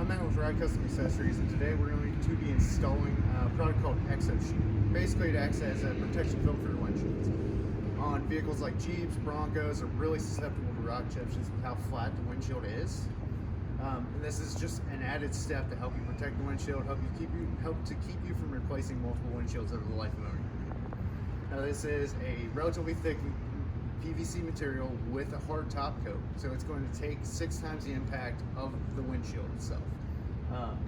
I'm Matt with Ride Custom Accessories, and today we're going to be installing a product called Exoshield. Basically, it acts as a protection film for your windshields. On vehicles like Jeeps, Broncos are really susceptible to rock chips just with how flat the windshield is. And this is just an added step to help you protect the windshield, help to keep you from replacing multiple windshields over the life of owning your vehicle. Now, this is a relatively thick PVC material with a hard top coat, so it's going to take 6 times the impact of the windshield itself.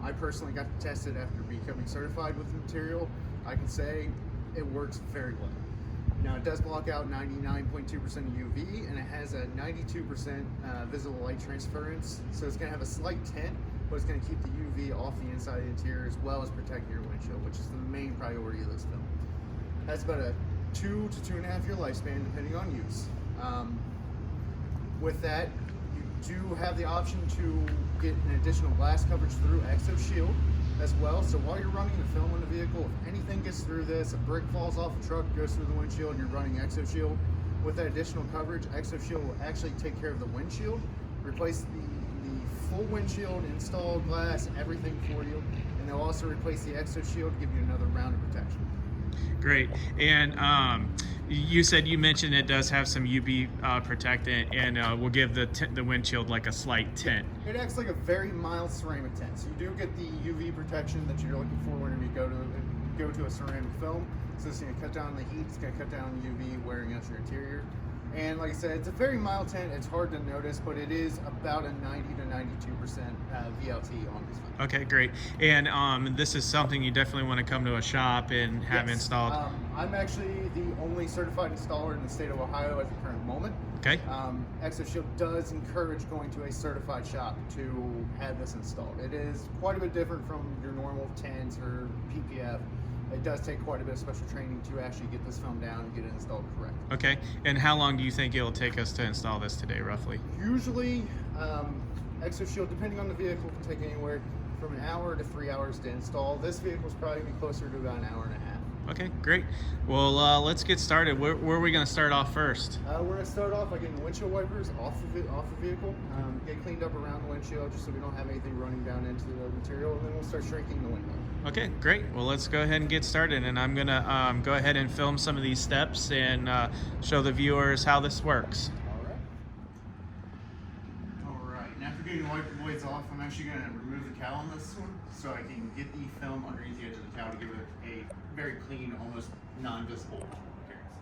I personally got to test it after becoming certified with the material. I can say it works very well. Now, it does block out 99.2% of UV, and it has a 92% visible light transference, so it's going to have a slight tint, but it's going to keep the UV off the inside of the interior as well as protecting your windshield, which is the main priority of this film. It has about a 2 to 2.5 year lifespan depending on use. With that, you do have the option to get an additional glass coverage through Exoshield as well. So while you're running the film in the vehicle, if anything gets through this, a brick falls off a truck, goes through the windshield, and you're running Exoshield, with that additional coverage, Exoshield will actually take care of the windshield, replace the full windshield, install glass, everything for you, and they'll also replace the Exoshield to give you another round of protection. Great. And you mentioned it does have some UV protectant, and will give the windshield like a slight tint. It acts like a very mild ceramic tint. So you do get the UV protection that you're looking for whenever you go to a ceramic film. So it's going to cut down the heat, it's going to cut down the UV wearing out your interior. And like I said, it's a very mild tint. It's hard to notice, but it is about a 90 to 92% VLT on this film. Okay, great. And this is something you definitely want to come to a shop and have installed. I'm actually the only certified installer in the state of Ohio at the current moment. Okay. Exoshield does encourage going to a certified shop to have this installed. It is quite a bit different from your normal TENS or PPF. It does take quite a bit of special training to actually get this film down and get it installed correctly. Okay, and how long do you think it'll take us to install this today, roughly? Usually, Exoshield, depending on the vehicle, can take anywhere from an hour to 3 hours to install. This vehicle is probably going to be closer to about an hour and a half. Okay, great. Well, let's get started. Where are we going to start off first? We're going to start off by getting the windshield wipers off the vehicle, get cleaned up around the windshield just so we don't have anything running down into the material, and then we'll start shrinking the window. Okay, great. Well, let's go ahead and get started, and I'm going to go ahead and film some of these steps and show the viewers how this works. All right. And after getting the wiper blades off, I'm actually going to remove the cowl on this one so I can get the film underneath the edge of the cowl to give it a very clean, almost non-visible appearance.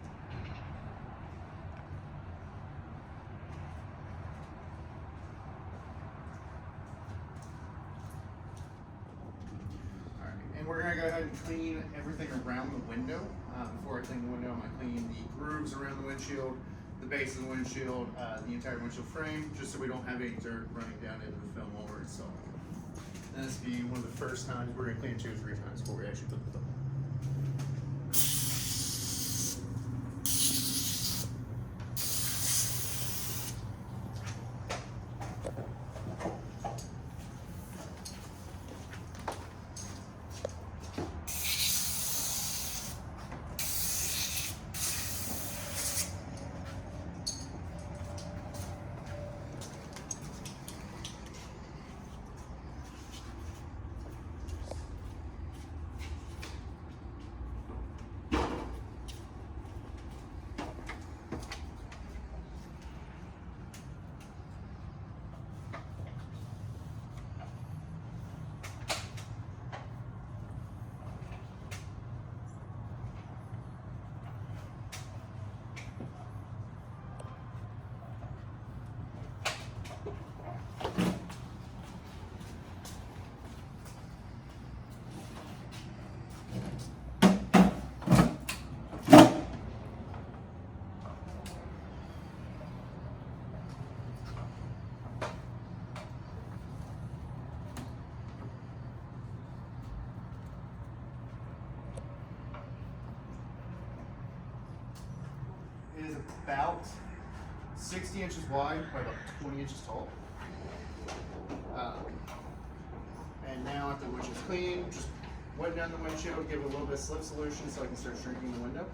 Alright, and we're going to go ahead and clean everything around the window. Before I clean the window, I'm going to clean the grooves around the windshield, the base of the windshield, the entire windshield frame, just so we don't have any dirt running down into the film while we're installing. And this will be one of the first times. We're going to clean it 2 or 3 times before we actually put the film on. It is about 60 inches wide by about 20 inches tall. And now after the windshield's clean, just wet down the windshield, give it a little bit of slip solution so I can start shrinking the window.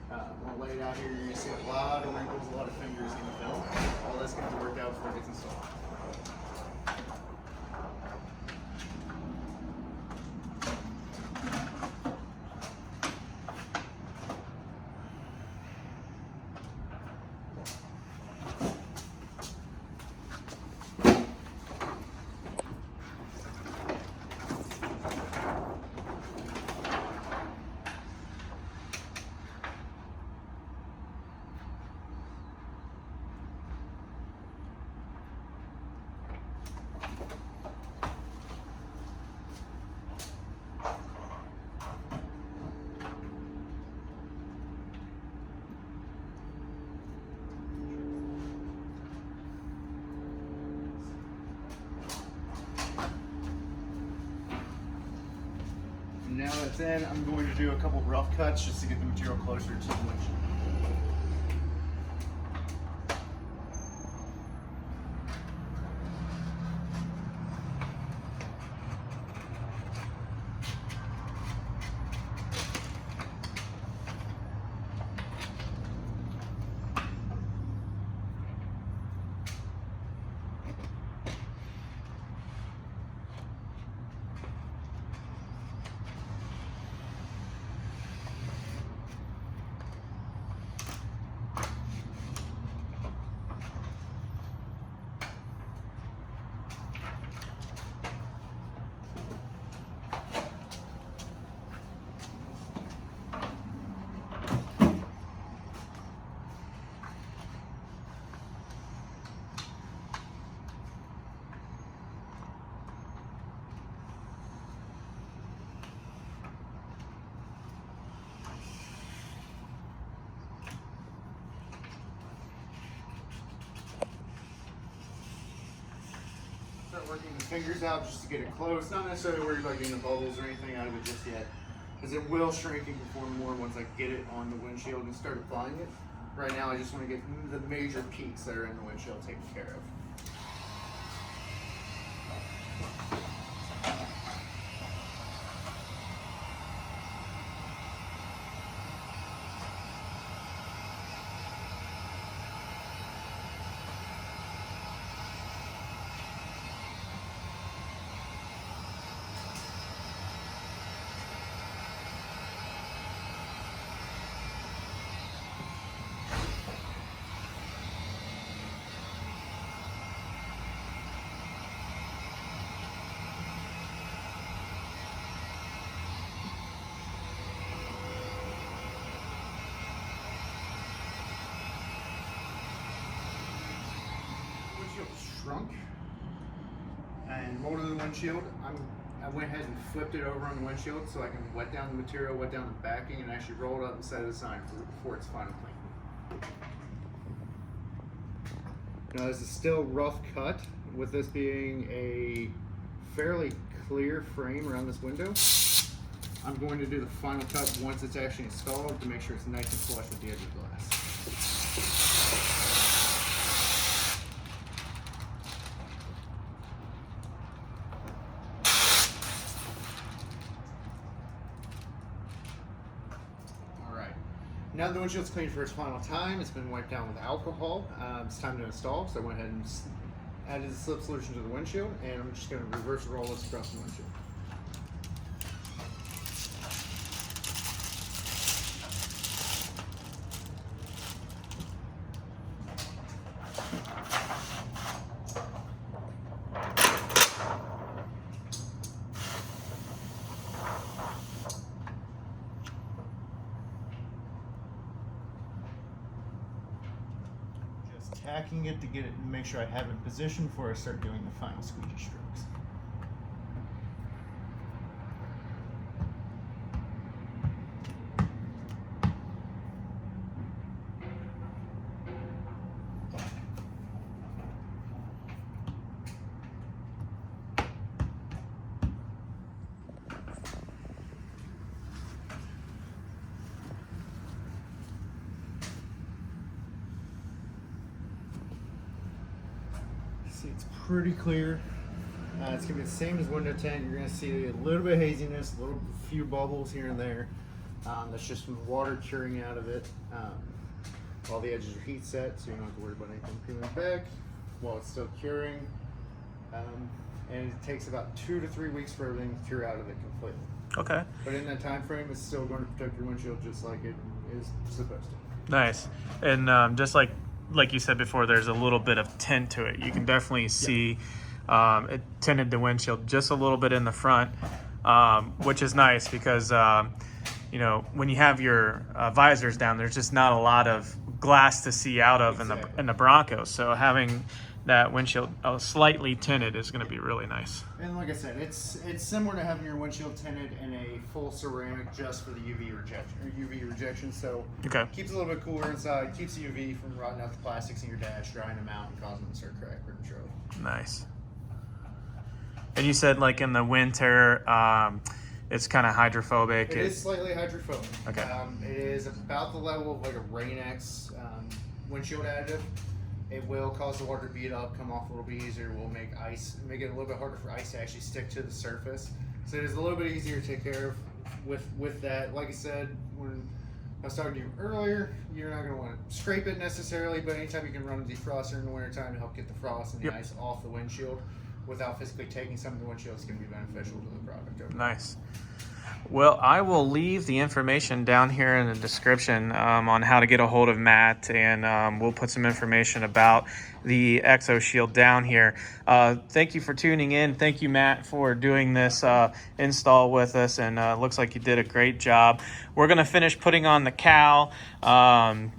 When I lay it out here, you're going to see a lot of wrinkles, a lot of fingers in the film. All that's going to work out before it gets installed. now that's in, I'm going to do a couple rough cuts just to get the material closer to the windshield. Start working the fingers out just to get it close. Not necessarily worried about getting the bubbles or anything out of it just yet, because it will shrink and conform more once I get it on the windshield and start applying it. Right now I just want to get the major peaks that are in the windshield taken care of. Shrunk and molded the windshield. I went ahead and flipped it over on the windshield so I can wet down the material, wet down the backing, and actually roll it up inside of the sign before it's final clean. Now this is still rough cut, with this being a fairly clear frame around this window. I'm going to do the final cut once it's actually installed to make sure it's nice and flush with the edge of the glass. Now that the windshield's cleaned for its final time, it's been wiped down with alcohol. It's time to install, so I went ahead and added the slip solution to the windshield, and I'm just going to reverse roll this across the windshield. Tacking it to get it and make sure I have it positioned before I start doing the final squeegee strokes. See, it's pretty clear. It's gonna be the same as window tint. You're gonna see a little bit of haziness, a few bubbles here and there. That's just from the water curing out of it. All the edges are heat set, so you don't have to worry about anything peeling back while it's still curing. And it takes about 2 to 3 weeks for everything to cure out of it completely. Okay. But in that time frame, it's still going to protect your windshield just like it is supposed to. Nice. And just like you said before, there's a little bit of tint to it. You can definitely see it tinted the windshield just a little bit in the front, which is nice because you know, when you have your visors down, there's just not a lot of glass to see out of in the Broncos. So having that windshield slightly tinted is going to be really nice. And like I said, it's similar to having your windshield tinted in a full ceramic just for the UV rejection. So okay, keeps it a little bit cooler inside, keeps the UV from rotting out the plastics in your dash, drying them out, and causing them to start cracking prematurely. Nice. And you said like in the winter, It's kind of hydrophobic. It is slightly hydrophobic. Okay. It is about the level of like a Rain-X windshield additive. It will cause the water to beat up, come off a little bit easier. Will make it a little bit harder for ice to actually stick to the surface. So it is a little bit easier to take care of with that. Like I said, when I was talking to you earlier, you're not going to want to scrape it necessarily, but anytime you can run a defroster in the wintertime to help get the frost and the ice off the windshield without physically taking some of the windshield, it's going to be beneficial to the product. Nice. Well, I will leave the information down here in the description on how to get a hold of Matt, and we'll put some information about the Exoshield down here. Thank you for tuning in. Thank you, Matt, for doing this install with us, and looks like you did a great job. We're going to finish putting on the cowl.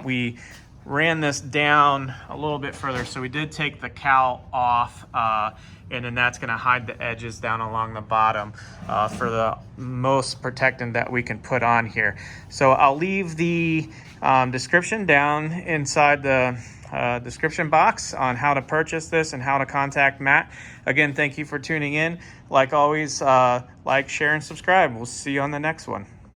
We ran this down a little bit further, so we did take the cowl off, and then that's going to hide the edges down along the bottom for the most protectant that we can put on here. So I'll leave the description down inside the description box on how to purchase this and how to contact Matt. Again, thank you for tuning in. Like always, like, share, and subscribe. We'll see you on the next one.